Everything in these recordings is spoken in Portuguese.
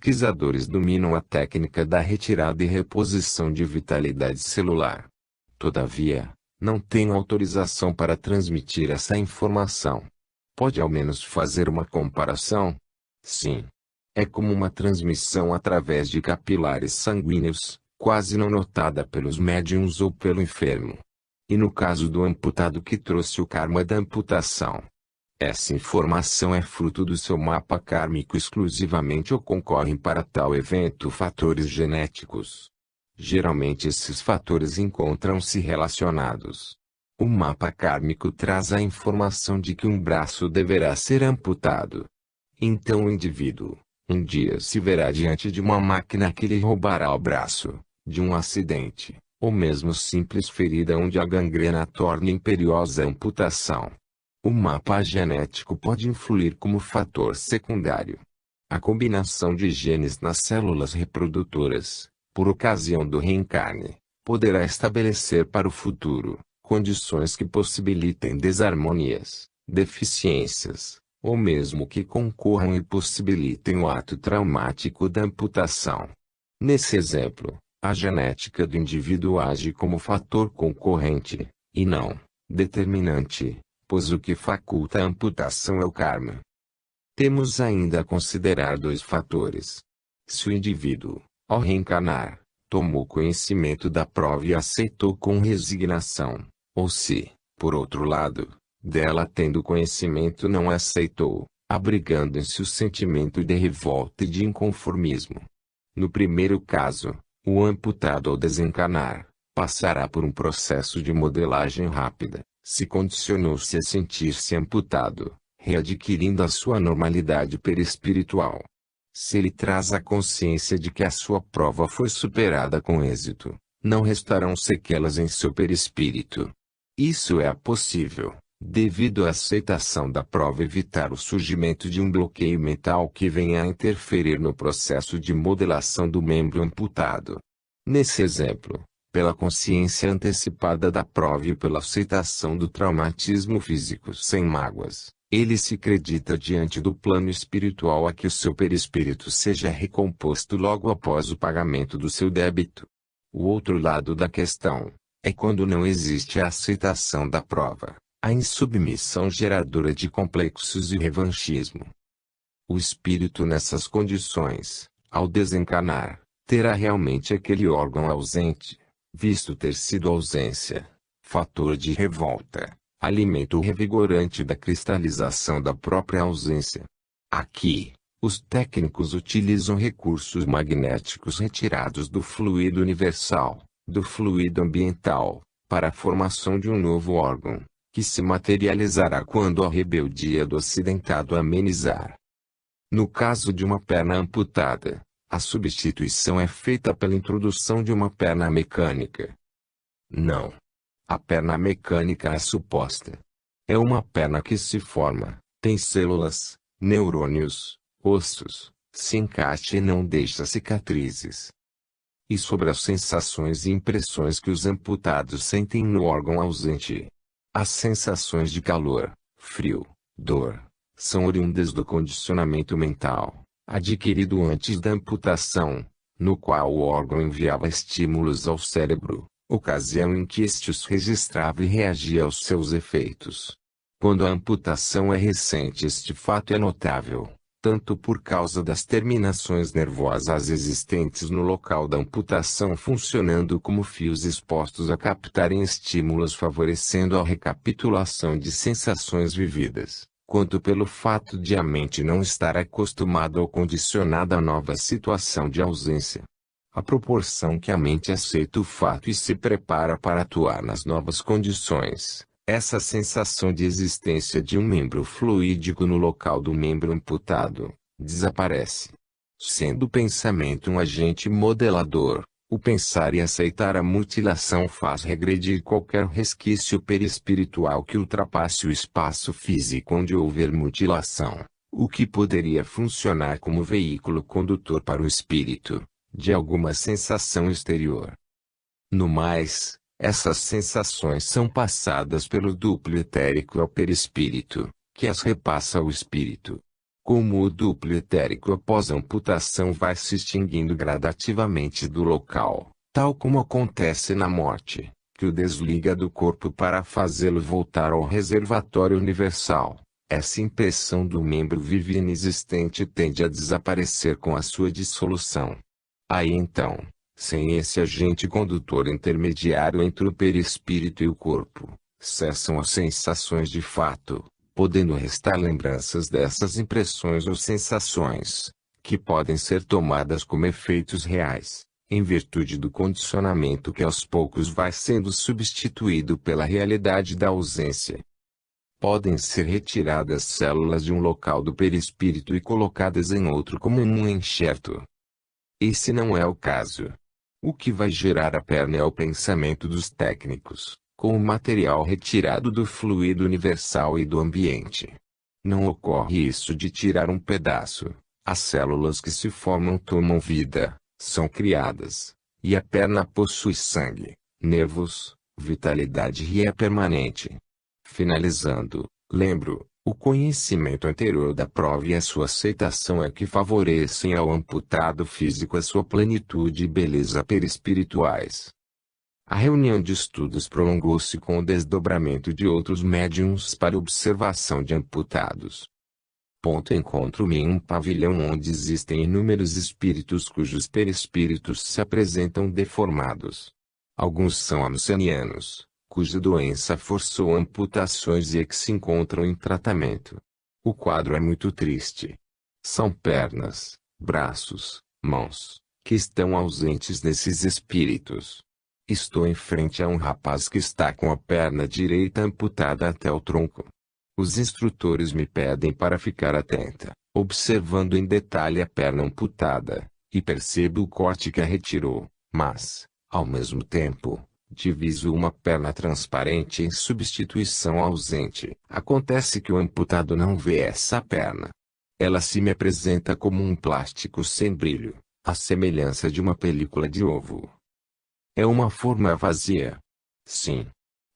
pesquisadores dominam a técnica da retirada e reposição de vitalidade celular. Todavia, não têm autorização para transmitir essa informação. Pode ao menos fazer uma comparação? Sim. É como uma transmissão através de capilares sanguíneos, quase não notada pelos médiuns ou pelo enfermo. E no caso do amputado que trouxe o karma da amputação, essa informação é fruto do seu mapa kármico exclusivamente ou concorrem para tal evento fatores genéticos. Geralmente esses fatores encontram-se relacionados. O mapa kármico traz a informação de que um braço deverá ser amputado. Então o indivíduo, um dia se verá diante de uma máquina que lhe roubará o braço, de um acidente, ou mesmo simples ferida onde a gangrena torna imperiosa a amputação. O mapa genético pode influir como fator secundário. A combinação de genes nas células reprodutoras, por ocasião do reencarne, poderá estabelecer para o futuro condições que possibilitem desarmonias, deficiências, ou mesmo que concorram e possibilitem o ato traumático da amputação. Nesse exemplo, a genética do indivíduo age como fator concorrente, e não determinante, pois o que faculta a amputação é o karma. Temos ainda a considerar dois fatores. Se o indivíduo, ao reencarnar, tomou conhecimento da prova e aceitou com resignação, ou se, por outro lado, dela tendo conhecimento não aceitou, abrigando em si o sentimento de revolta e de inconformismo. No primeiro caso, o amputado ao desencarnar, passará por um processo de modelagem rápida, se condicionou-se a sentir-se amputado, readquirindo a sua normalidade perispiritual. Se ele traz a consciência de que a sua prova foi superada com êxito, não restarão sequelas em seu perispírito. Isso é possível, devido à aceitação da prova evitar o surgimento de um bloqueio mental que venha a interferir no processo de modelação do membro amputado. Nesse exemplo, pela consciência antecipada da prova e pela aceitação do traumatismo físico sem mágoas, ele se acredita diante do plano espiritual a que o seu perispírito seja recomposto logo após o pagamento do seu débito. O outro lado da questão é quando não existe a aceitação da prova, a insubmissão geradora de complexos e revanchismo. O espírito nessas condições, ao desencarnar, terá realmente aquele órgão ausente, visto ter sido ausência, fator de revolta, alimento revigorante da cristalização da própria ausência. Aqui, os técnicos utilizam recursos magnéticos retirados do fluido universal, do fluido ambiental, para a formação de um novo órgão, que se materializará quando a rebeldia do acidentado amenizar. No caso de uma perna amputada, a substituição é feita pela introdução de uma perna mecânica. Não. A perna mecânica é suposta. É uma perna que se forma, tem células, neurônios, ossos, se encaixa e não deixa cicatrizes. E sobre as sensações e impressões que os amputados sentem no órgão ausente. As sensações de calor, frio, dor, são oriundas do condicionamento mental, adquirido antes da amputação, no qual o órgão enviava estímulos ao cérebro, ocasião em que este os registrava e reagia aos seus efeitos. Quando a amputação é recente, este fato é notável, tanto por causa das terminações nervosas existentes no local da amputação funcionando como fios expostos a captarem estímulos favorecendo a recapitulação de sensações vividas, quanto pelo fato de a mente não estar acostumada ou condicionada à nova situação de ausência. À proporção que a mente aceita o fato e se prepara para atuar nas novas condições, essa sensação de existência de um membro fluídico no local do membro amputado, desaparece. Sendo o pensamento um agente modelador, o pensar e aceitar a mutilação faz regredir qualquer resquício perispiritual que ultrapasse o espaço físico onde houver mutilação, o que poderia funcionar como veículo condutor para o espírito, de alguma sensação exterior. No mais, essas sensações são passadas pelo duplo etérico ao perispírito, que as repassa ao espírito. Como o duplo etérico após a amputação vai se extinguindo gradativamente do local, tal como acontece na morte, que o desliga do corpo para fazê-lo voltar ao reservatório universal. Essa impressão do membro vivo e inexistente tende a desaparecer com a sua dissolução. Aí então, sem esse agente condutor intermediário entre o perispírito e o corpo, cessam as sensações de fato, podendo restar lembranças dessas impressões ou sensações, que podem ser tomadas como efeitos reais, em virtude do condicionamento que aos poucos vai sendo substituído pela realidade da ausência. Podem ser retiradas células de um local do perispírito e colocadas em outro como em um enxerto. Esse não é o caso. O que vai gerar a perna é o pensamento dos técnicos, com o material retirado do fluido universal e do ambiente. Não ocorre isso de tirar um pedaço. As células que se formam tomam vida, são criadas, e a perna possui sangue, nervos, vitalidade e é permanente. Finalizando, lembro, o conhecimento anterior da prova e a sua aceitação é que favorecem ao amputado físico a sua plenitude e beleza perispirituais. A reunião de estudos prolongou-se com o desdobramento de outros médiuns para observação de amputados. Encontro-me em um pavilhão onde existem inúmeros espíritos cujos perispíritos se apresentam deformados. Alguns são amsanianos, cuja doença forçou amputações e que se encontram em tratamento. O quadro é muito triste. São pernas, braços, mãos, que estão ausentes desses espíritos. Estou em frente a um rapaz que está com a perna direita amputada até o tronco. Os instrutores me pedem para ficar atenta, observando em detalhe a perna amputada, e percebo o corte que a retirou, mas, ao mesmo tempo, diviso uma perna transparente em substituição ausente. Acontece que o amputado não vê essa perna. Ela se me apresenta como um plástico sem brilho, à semelhança de uma película de ovo. É uma forma vazia. Sim.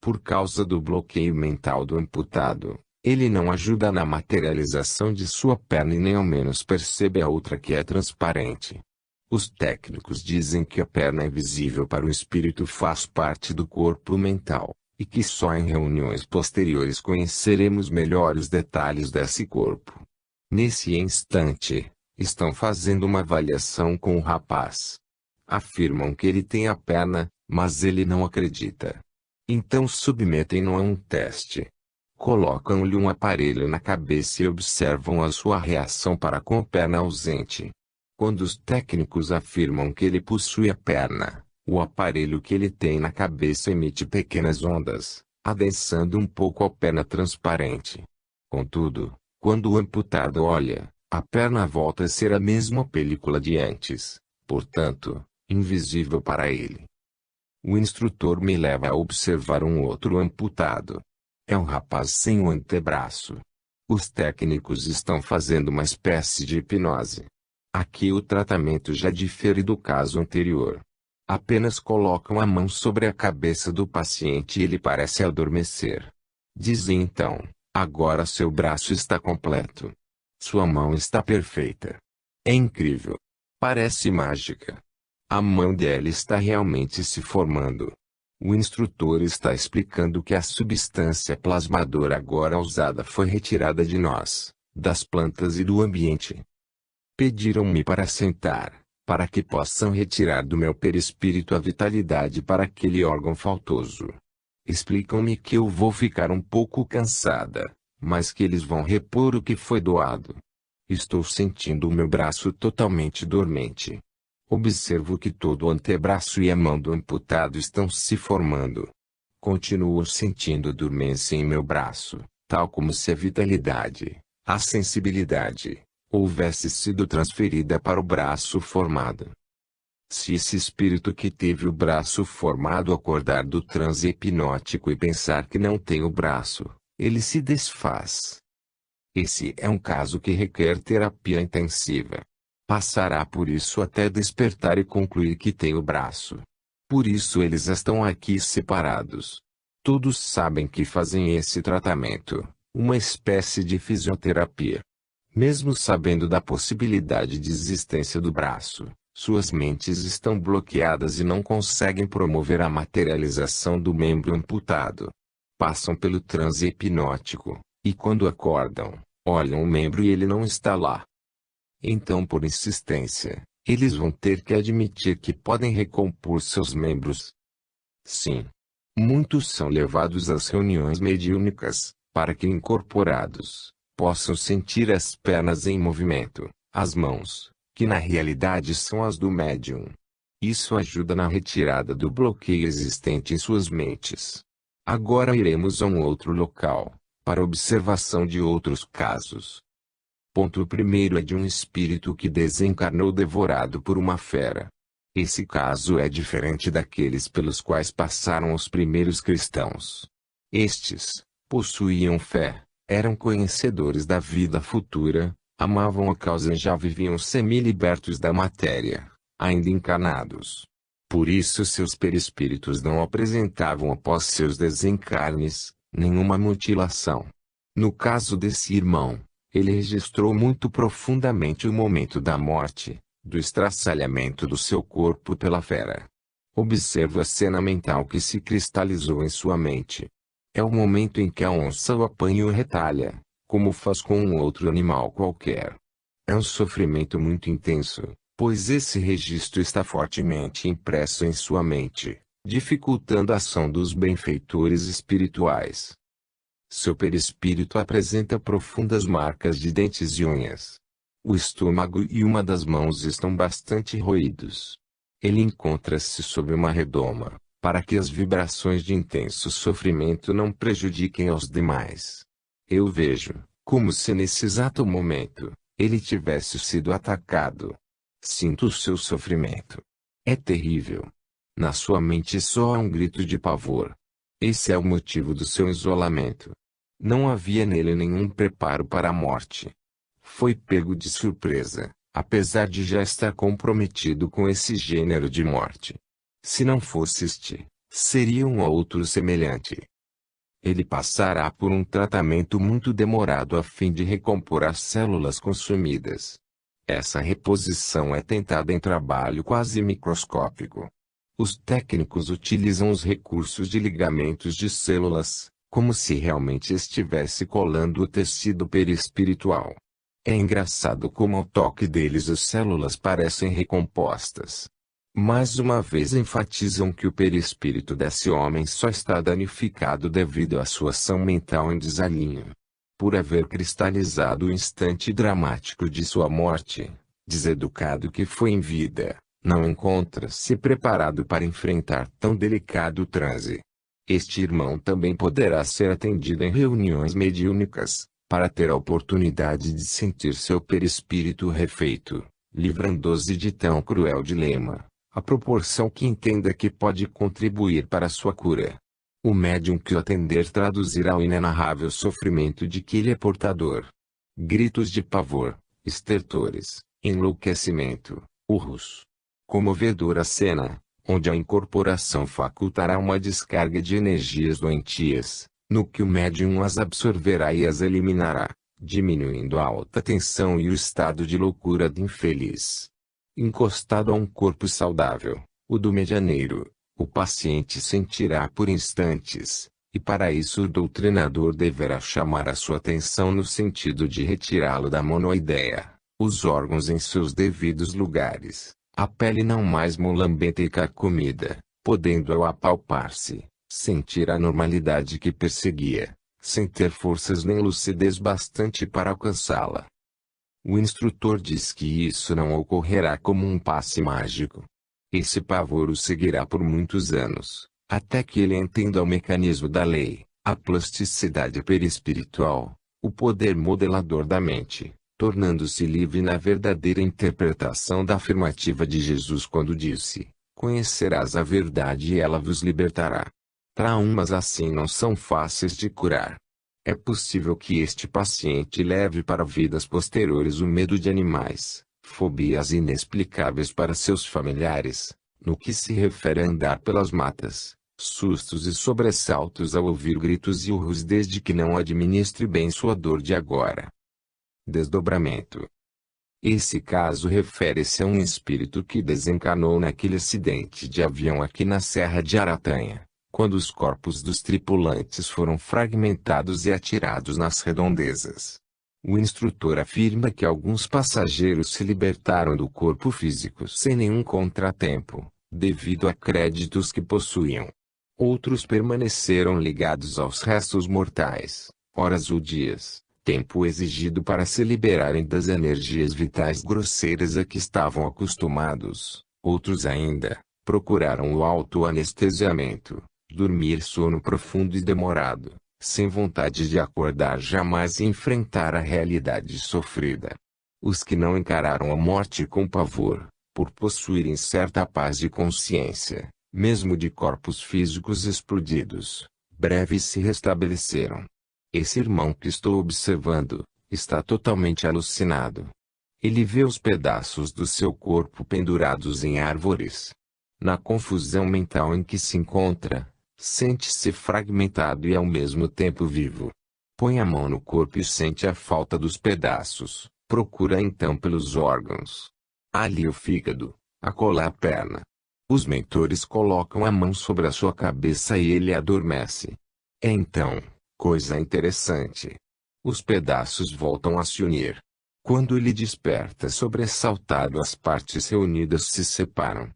Por causa do bloqueio mental do amputado, ele não ajuda na materialização de sua perna e nem ao menos percebe a outra que é transparente. Os técnicos dizem que a perna invisível para o espírito faz parte do corpo mental, e que só em reuniões posteriores conheceremos melhor os detalhes desse corpo. Nesse instante, estão fazendo uma avaliação com o rapaz. Afirmam que ele tem a perna, mas ele não acredita. Então submetem-no a um teste. Colocam-lhe um aparelho na cabeça e observam a sua reação para com a perna ausente. Quando os técnicos afirmam que ele possui a perna, o aparelho que ele tem na cabeça emite pequenas ondas, adensando um pouco a perna transparente. Contudo, quando o amputado olha, a perna volta a ser a mesma película de antes, portanto, invisível para ele. O instrutor me leva a observar um outro amputado. É um rapaz sem o antebraço. Os técnicos estão fazendo uma espécie de hipnose. Aqui o tratamento já difere do caso anterior. Apenas colocam a mão sobre a cabeça do paciente e ele parece adormecer. Dizem então, agora seu braço está completo. Sua mão está perfeita. É incrível. Parece mágica. A mão dela está realmente se formando. O instrutor está explicando que a substância plasmadora agora usada foi retirada de nós, das plantas e do ambiente. Pediram-me para sentar, para que possam retirar do meu perispírito a vitalidade para aquele órgão faltoso. Explicam-me que eu vou ficar um pouco cansada, mas que eles vão repor o que foi doado. Estou sentindo o meu braço totalmente dormente. Observo que todo o antebraço e a mão do amputado estão se formando. Continuo sentindo dormência em meu braço, tal como se a vitalidade, a sensibilidade, houvesse sido transferida para o braço formado. Se esse espírito que teve o braço formado acordar do transe hipnótico e pensar que não tem o braço, ele se desfaz. Esse é um caso que requer terapia intensiva. Passará por isso até despertar e concluir que tem o braço. Por isso eles estão aqui separados. Todos sabem que fazem esse tratamento, uma espécie de fisioterapia. Mesmo sabendo da possibilidade de existência do braço, suas mentes estão bloqueadas e não conseguem promover a materialização do membro amputado. Passam pelo transe hipnótico, e quando acordam, olham o membro e ele não está lá. Então, por insistência, eles vão ter que admitir que podem recompor seus membros. Sim. Muitos são levados às reuniões mediúnicas, para que incorporados, possam sentir as pernas em movimento, as mãos, que na realidade são as do médium. Isso ajuda na retirada do bloqueio existente em suas mentes. Agora iremos a um outro local, para observação de outros casos. Ponto primeiro é de um espírito que desencarnou devorado por uma fera. Esse caso é diferente daqueles pelos quais passaram os primeiros cristãos. Estes possuíam fé, eram conhecedores da vida futura, amavam a causa e já viviam semi-libertos da matéria, ainda encarnados. Por isso seus perispíritos não apresentavam após seus desencarnes nenhuma mutilação. No caso desse irmão, ele registrou muito profundamente o momento da morte, do estraçalhamento do seu corpo pela fera. Observa a cena mental que se cristalizou em sua mente. É o momento em que a onça o apanha e o retalha, como faz com um outro animal qualquer. É um sofrimento muito intenso, pois esse registro está fortemente impresso em sua mente, dificultando a ação dos benfeitores espirituais. Seu perispírito apresenta profundas marcas de dentes e unhas. O estômago e uma das mãos estão bastante roídos. Ele encontra-se sob uma redoma, para que as vibrações de intenso sofrimento não prejudiquem aos demais. Eu vejo, como se nesse exato momento, ele tivesse sido atacado. Sinto o seu sofrimento. É terrível. Na sua mente só há um grito de pavor. Esse é o motivo do seu isolamento. Não havia nele nenhum preparo para a morte. Foi pego de surpresa, apesar de já estar comprometido com esse gênero de morte. Se não fosse este, seria um outro semelhante. Ele passará por um tratamento muito demorado a fim de recompor as células consumidas. Essa reposição é tentada em trabalho quase microscópico. Os técnicos utilizam os recursos de ligamentos de células, como se realmente estivesse colando o tecido perispiritual. É engraçado como ao toque deles as células parecem recompostas. Mais uma vez enfatizam que o perispírito desse homem só está danificado devido à sua ação mental em desalinho. Por haver cristalizado o instante dramático de sua morte, deseducado que foi em vida, não encontra-se preparado para enfrentar tão delicado transe. Este irmão também poderá ser atendido em reuniões mediúnicas, para ter a oportunidade de sentir seu perispírito refeito, livrando-se de tão cruel dilema, à proporção que entenda que pode contribuir para a sua cura. O médium que o atender traduzirá o inenarrável sofrimento de que ele é portador. Gritos de pavor, estertores, enlouquecimento, urros. Comovedora cena, onde a incorporação facultará uma descarga de energias doentias, no que o médium as absorverá e as eliminará, diminuindo a alta tensão e o estado de loucura do infeliz. Encostado a um corpo saudável, o do medianeiro, o paciente sentirá por instantes, e para isso o doutrinador deverá chamar a sua atenção no sentido de retirá-lo da monoideia, os órgãos em seus devidos lugares, a pele não mais mulambenta e carcomida, podendo ao apalpar-se, sentir a normalidade que perseguia, sem ter forças nem lucidez bastante para alcançá-la. O instrutor diz que isso não ocorrerá como um passe mágico. Esse pavor o seguirá por muitos anos, até que ele entenda o mecanismo da lei, a plasticidade perispiritual, o poder modelador da mente, tornando-se livre na verdadeira interpretação da afirmativa de Jesus quando disse: "Conhecerás a verdade e ela vos libertará." Traumas assim não são fáceis de curar. É possível que este paciente leve para vidas posteriores o medo de animais, fobias inexplicáveis para seus familiares, no que se refere a andar pelas matas, sustos e sobressaltos ao ouvir gritos e urros desde que não administre bem sua dor de agora. Desdobramento. Esse caso refere-se a um espírito que desencarnou naquele acidente de avião aqui na Serra de Aratanha, quando os corpos dos tripulantes foram fragmentados e atirados nas redondezas. O instrutor afirma que alguns passageiros se libertaram do corpo físico sem nenhum contratempo, devido a créditos que possuíam. Outros permaneceram ligados aos restos mortais, horas ou dias, tempo exigido para se liberarem das energias vitais grosseiras a que estavam acostumados. Outros ainda procuraram o autoanestesiamento, dormir sono profundo e demorado, sem vontade de acordar jamais e enfrentar a realidade sofrida. Os que não encararam a morte com pavor, por possuírem certa paz de consciência, mesmo de corpos físicos explodidos, breves se restabeleceram. Esse irmão que estou observando, está totalmente alucinado. Ele vê os pedaços do seu corpo pendurados em árvores. Na confusão mental em que se encontra, sente-se fragmentado e ao mesmo tempo vivo. Põe a mão no corpo e sente a falta dos pedaços, procura então pelos órgãos. Ali o fígado, acolá a perna. Os mentores colocam a mão sobre a sua cabeça e ele adormece. É então, coisa interessante. Os pedaços voltam a se unir. Quando ele desperta sobressaltado, as partes reunidas se separam.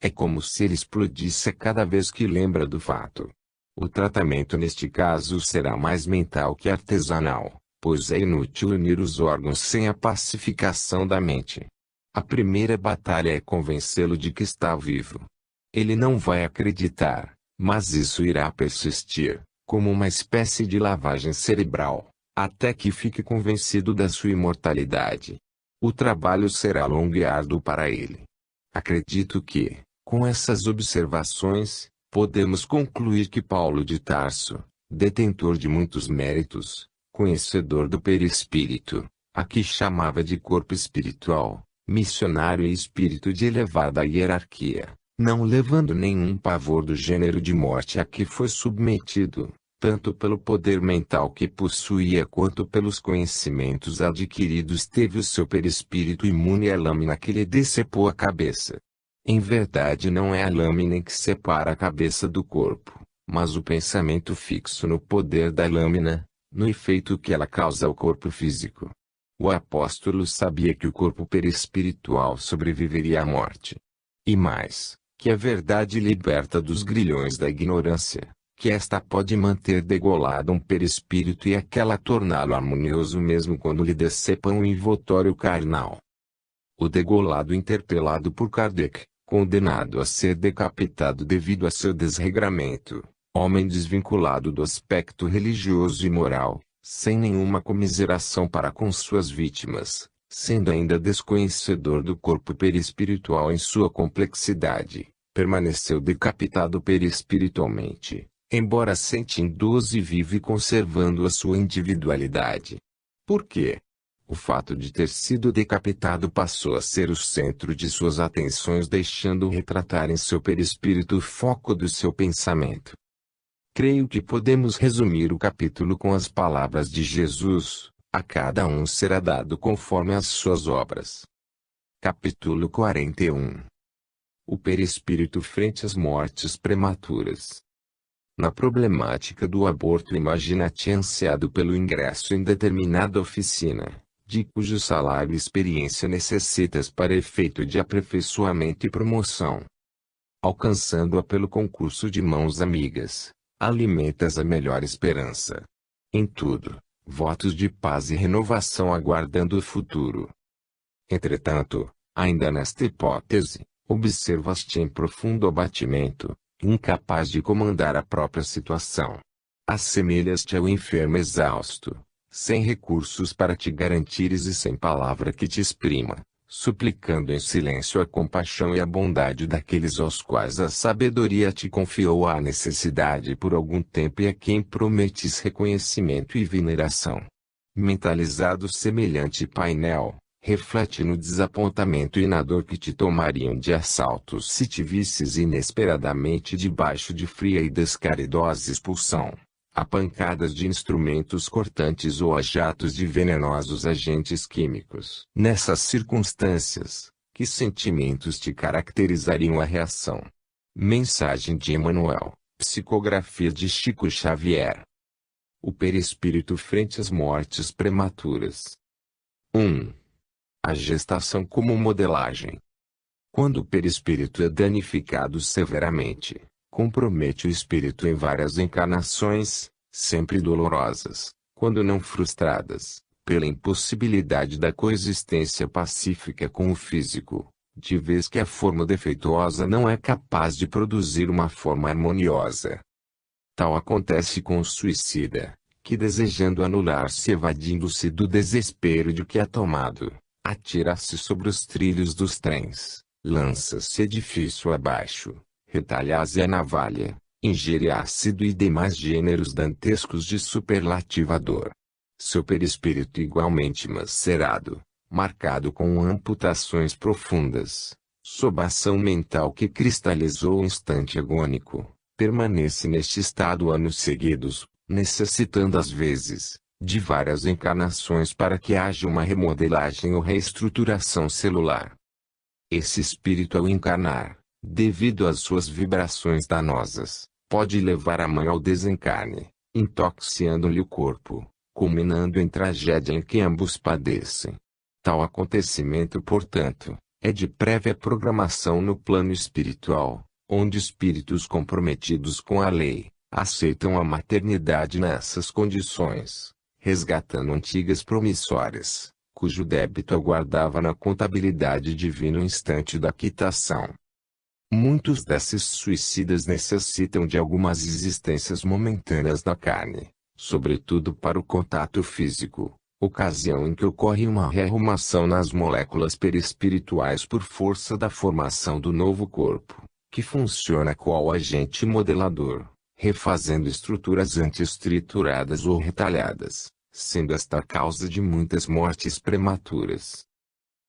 É como se ele explodisse a cada vez que lembra do fato. O tratamento neste caso será mais mental que artesanal, pois é inútil unir os órgãos sem a pacificação da mente. A primeira batalha é convencê-lo de que está vivo. Ele não vai acreditar, mas isso irá persistir, como uma espécie de lavagem cerebral, até que fique convencido da sua imortalidade. O trabalho será longo e árduo para ele. Acredito que, com essas observações, podemos concluir que Paulo de Tarso, detentor de muitos méritos, conhecedor do perispírito, a que chamava de corpo espiritual, missionário e espírito de elevada hierarquia, não levando nenhum pavor do gênero de morte a que foi submetido, tanto pelo poder mental que possuía quanto pelos conhecimentos adquiridos, teve o seu perispírito imune à lâmina que lhe decepou a cabeça. Em verdade, não é a lâmina que separa a cabeça do corpo, mas o pensamento fixo no poder da lâmina, no efeito que ela causa ao corpo físico. O apóstolo sabia que o corpo perispiritual sobreviveria à morte. E mais, que a verdade liberta dos grilhões da ignorância, que esta pode manter degolado um perispírito e aquela torná-lo harmonioso mesmo quando lhe decepam o envoltório carnal. O degolado interpelado por Kardec, condenado a ser decapitado devido a seu desregramento, homem desvinculado do aspecto religioso e moral, sem nenhuma comiseração para com suas vítimas, sendo ainda desconhecedor do corpo perispiritual em sua complexidade, permaneceu decapitado perispiritualmente, embora sentindo e vive conservando a sua individualidade. Por quê? O fato de ter sido decapitado passou a ser o centro de suas atenções, deixando-o retratar em seu perispírito o foco do seu pensamento. Creio que podemos resumir o capítulo com as palavras de Jesus: a cada um será dado conforme as suas obras. Capítulo 41. O perispírito frente às mortes prematuras. Na problemática do aborto, imagina-te ansiado pelo ingresso em determinada oficina, de cujo salário e experiência necessitas para efeito de aperfeiçoamento e promoção. Alcançando-a pelo concurso de mãos amigas, alimentas a melhor esperança. Em tudo, votos de paz e renovação aguardando o futuro. Entretanto, ainda nesta hipótese, observas-te em profundo abatimento, incapaz de comandar a própria situação. Assemelhas-te ao enfermo exausto, sem recursos para te garantires e sem palavra que te exprima, suplicando em silêncio a compaixão e a bondade daqueles aos quais a sabedoria te confiou a necessidade por algum tempo e a quem prometes reconhecimento e veneração. Mentalizado semelhante painel, reflete no desapontamento e na dor que te tomariam de assalto se te visses inesperadamente debaixo de fria e descaridosa expulsão. a pancadas de instrumentos cortantes ou a jatos de venenosos agentes químicos. Nessas circunstâncias, que sentimentos te caracterizariam a reação? Mensagem de Emmanuel, psicografia de Chico Xavier. O perispírito frente às mortes prematuras. 1. A gestação como modelagem. Quando o perispírito é danificado severamente, compromete o espírito em várias encarnações, sempre dolorosas, quando não frustradas, pela impossibilidade da coexistência pacífica com o físico, de vez que a forma defeituosa não é capaz de produzir uma forma harmoniosa. Tal acontece com o suicida, que desejando anular-se evadindo-se do desespero de que é tomado, atira-se sobre os trilhos dos trens, lança-se edifício abaixo, retalha-se a navalha, ingere ácido e demais gêneros dantescos de superlativador. Seu perispírito igualmente macerado, marcado com amputações profundas, sob a ação mental que cristalizou o instante agônico, permanece neste estado anos seguidos, necessitando às vezes, de várias encarnações para que haja uma remodelagem ou reestruturação celular. Esse espírito ao encarnar, devido às suas vibrações danosas, pode levar a mãe ao desencarne, intoxicando-lhe o corpo, culminando em tragédia em que ambos padecem. Tal acontecimento, portanto, é de prévia programação no plano espiritual, onde espíritos comprometidos com a lei, aceitam a maternidade nessas condições, resgatando antigas promissórias, cujo débito aguardava na contabilidade divina o instante da quitação. Muitos desses suicidas necessitam de algumas existências momentâneas na carne, sobretudo para o contato físico, ocasião em que ocorre uma rearrumação nas moléculas perispirituais por força da formação do novo corpo, que funciona qual agente modelador, refazendo estruturas anti-estrituradas ou retalhadas, sendo esta a causa de muitas mortes prematuras.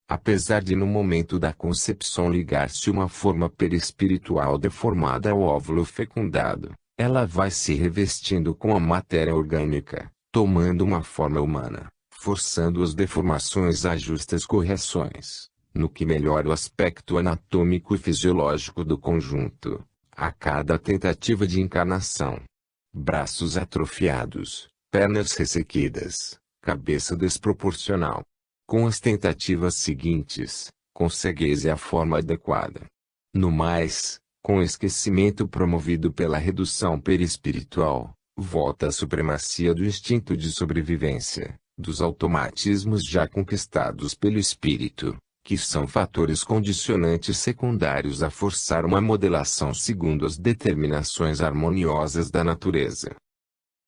Apesar de no momento da concepção ligar-se uma forma perispiritual deformada ao óvulo fecundado, ela vai se revestindo com a matéria orgânica, tomando uma forma humana, forçando as deformações a justas correções, no que melhora o aspecto anatômico e fisiológico do conjunto, a cada tentativa de encarnação. Braços atrofiados, pernas ressequidas, cabeça desproporcional. Com as tentativas seguintes, consegue-se a forma adequada. No mais, com o esquecimento promovido pela redução perispiritual, volta a supremacia do instinto de sobrevivência, dos automatismos já conquistados pelo espírito, que são fatores condicionantes secundários a forçar uma modelação segundo as determinações harmoniosas da natureza.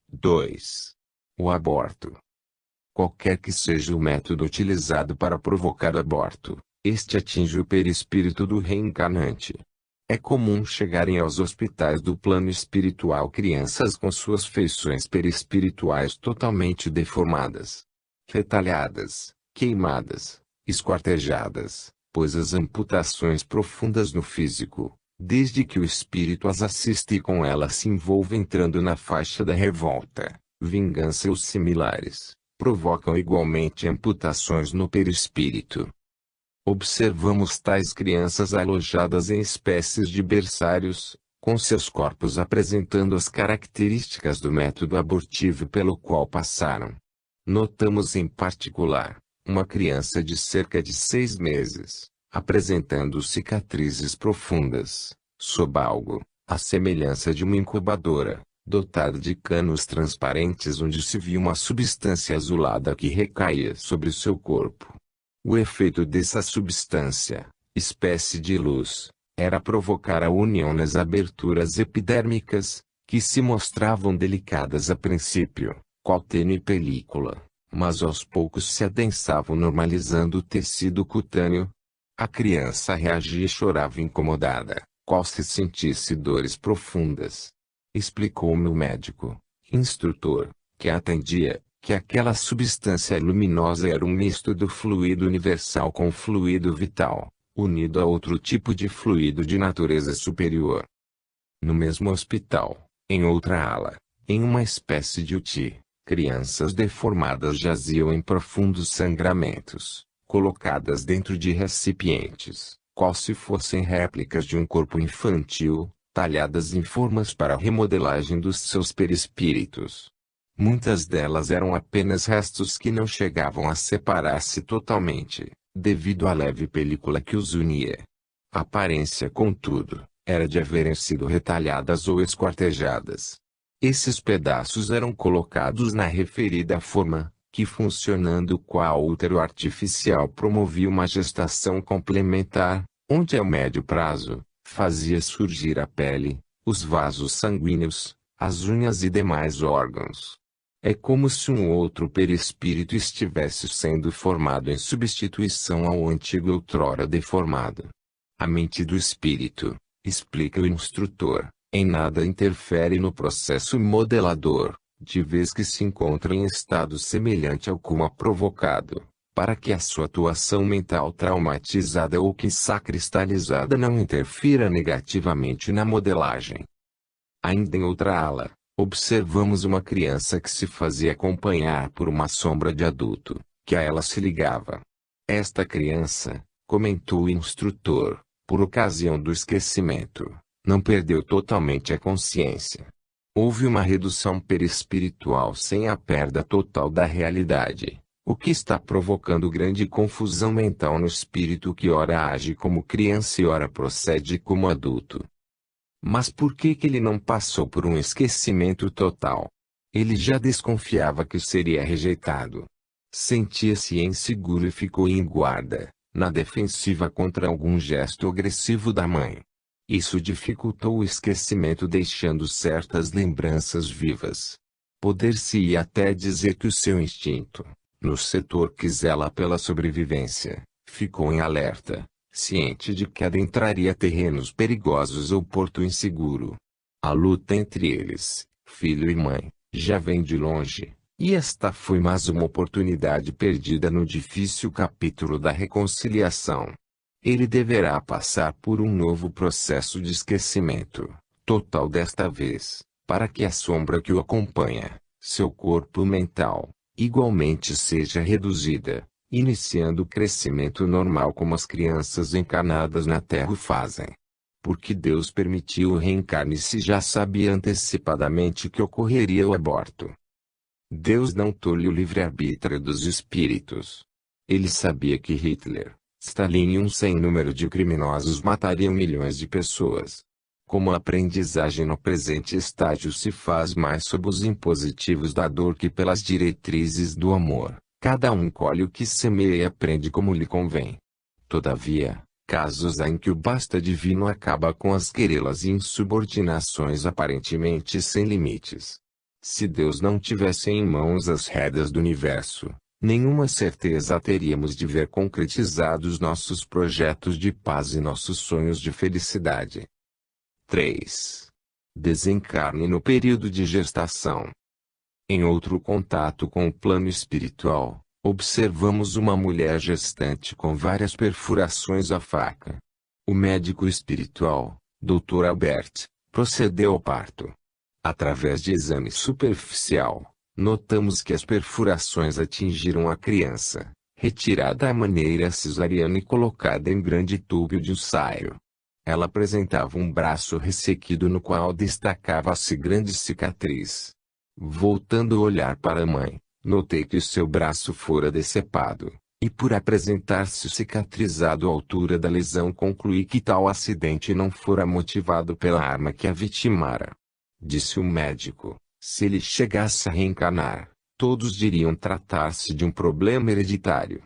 2. O aborto. Qualquer que seja o método utilizado para provocar aborto, este atinge o perispírito do reencarnante. É comum chegarem aos hospitais do plano espiritual crianças com suas feições perispirituais totalmente deformadas, retalhadas, queimadas, esquartejadas, pois as amputações profundas no físico, desde que o espírito as assiste e com elas se envolve entrando na faixa da revolta, vingança ou similares, provocam igualmente amputações no perispírito. Observamos tais crianças alojadas em espécies de berçários, com seus corpos apresentando as características do método abortivo pelo qual passaram. Notamos em particular, uma criança de cerca de 6 meses, apresentando cicatrizes profundas, sob algo, à semelhança de uma incubadora, dotada de canos transparentes onde se via uma substância azulada que recaía sobre seu corpo. O efeito dessa substância, espécie de luz, era provocar a união nas aberturas epidérmicas, que se mostravam delicadas a princípio, qual tênue película, mas aos poucos se adensavam normalizando o tecido cutâneo. A criança reagia e chorava incomodada, qual se sentisse dores profundas. Explicou-me o médico, instrutor, que a atendia, que aquela substância luminosa era um misto do fluido universal com o fluido vital, unido a outro tipo de fluido de natureza superior. No mesmo hospital, em outra ala, Em uma espécie de UTI, crianças deformadas jaziam em profundos sangramentos, colocadas dentro de recipientes, qual se fossem réplicas de um corpo infantil, talhadas em formas para a remodelagem dos seus perispíritos. Muitas delas eram apenas restos que não chegavam a separar-se totalmente, devido à leve película que os unia. A aparência, contudo, era de haverem sido retalhadas ou esquartejadas. Esses pedaços eram colocados na referida forma, que funcionando qual útero artificial promovia uma gestação complementar, onde a médio prazo, fazia surgir a pele, os vasos sanguíneos, as unhas e demais órgãos. É como se um outro perispírito estivesse sendo formado em substituição ao antigo outrora deformado. A mente do espírito, explica o instrutor, em nada interfere no processo modelador, de vez que se encontra em estado semelhante ao coma provocado, para que a sua atuação mental traumatizada ou quiçá cristalizada não interfira negativamente na modelagem. Ainda em outra ala, observamos uma criança que se fazia acompanhar por uma sombra de adulto, que a ela se ligava. Esta criança, comentou o instrutor, por ocasião do esquecimento, não perdeu totalmente a consciência. Houve uma redução perispiritual sem a perda total da realidade, o que está provocando grande confusão mental no espírito que ora age como criança e ora procede como adulto. Mas por que ele não passou por um esquecimento total? Ele já desconfiava que seria rejeitado. Sentia-se inseguro e ficou em guarda, na defensiva contra algum gesto agressivo da mãe. Isso dificultou o esquecimento, deixando certas lembranças vivas. Poder-se-ia até dizer que o seu instinto, no setor que zela pela sobrevivência, ficou em alerta, ciente de que adentraria terrenos perigosos ou porto inseguro. A luta entre eles, filho e mãe, já vem de longe, e esta foi mais uma oportunidade perdida no difícil capítulo da reconciliação. Ele deverá passar por um novo processo de esquecimento, total desta vez, para que a sombra que o acompanha, seu corpo mental, igualmente seja reduzida, iniciando o crescimento normal como as crianças encarnadas na Terra o fazem. Porque Deus permitiu o reencarne se já sabia antecipadamente que ocorreria o aborto. Deus não tolhe o livre-arbítrio dos espíritos. Ele sabia que Hitler, Stalin e um sem número de criminosos matariam milhões de pessoas. Como a aprendizagem no presente estágio se faz mais sob os impositivos da dor que pelas diretrizes do amor, cada um colhe o que semeia e aprende como lhe convém. Todavia, casos há em que o basta divino acaba com as querelas e insubordinações aparentemente sem limites. Se Deus não tivesse em mãos as rédeas do universo, nenhuma certeza teríamos de ver concretizados nossos projetos de paz e nossos sonhos de felicidade. 3. Desencarne no período de gestação. Em outro contato com o plano espiritual, observamos uma mulher gestante com várias perfurações à faca. O médico espiritual, Dr. Albert, procedeu ao parto. Através de exame superficial, notamos que as perfurações atingiram a criança, retirada à maneira cesariana e colocada em grande tubo de ensaio. Ela apresentava um braço ressequido no qual destacava-se grande cicatriz. Voltando o olhar para a mãe, notei que seu braço fora decepado, e por apresentar-se cicatrizado à altura da lesão concluí que tal acidente não fora motivado pela arma que a vitimara. Disse o médico, se ele chegasse a reencarnar, todos diriam tratar-se de um problema hereditário.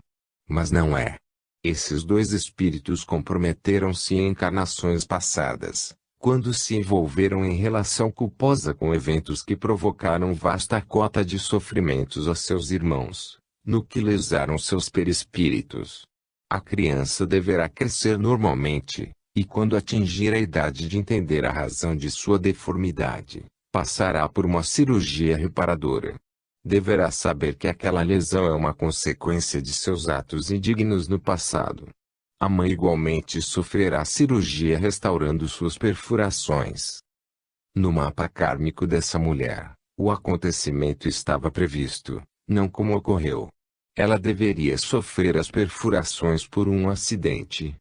Mas não é. Esses dois espíritos comprometeram-se em encarnações passadas, quando se envolveram em relação culposa com eventos que provocaram vasta cota de sofrimentos a seus irmãos, no que lesaram seus perispíritos. A criança deverá crescer normalmente, e quando atingir a idade de entender a razão de sua deformidade, passará por uma cirurgia reparadora. Deverá saber que aquela lesão é uma consequência de seus atos indignos no passado. A mãe igualmente sofrerá cirurgia restaurando suas perfurações. No mapa kármico dessa mulher, O acontecimento estava previsto, não como ocorreu. Ela deveria sofrer as perfurações por um acidente.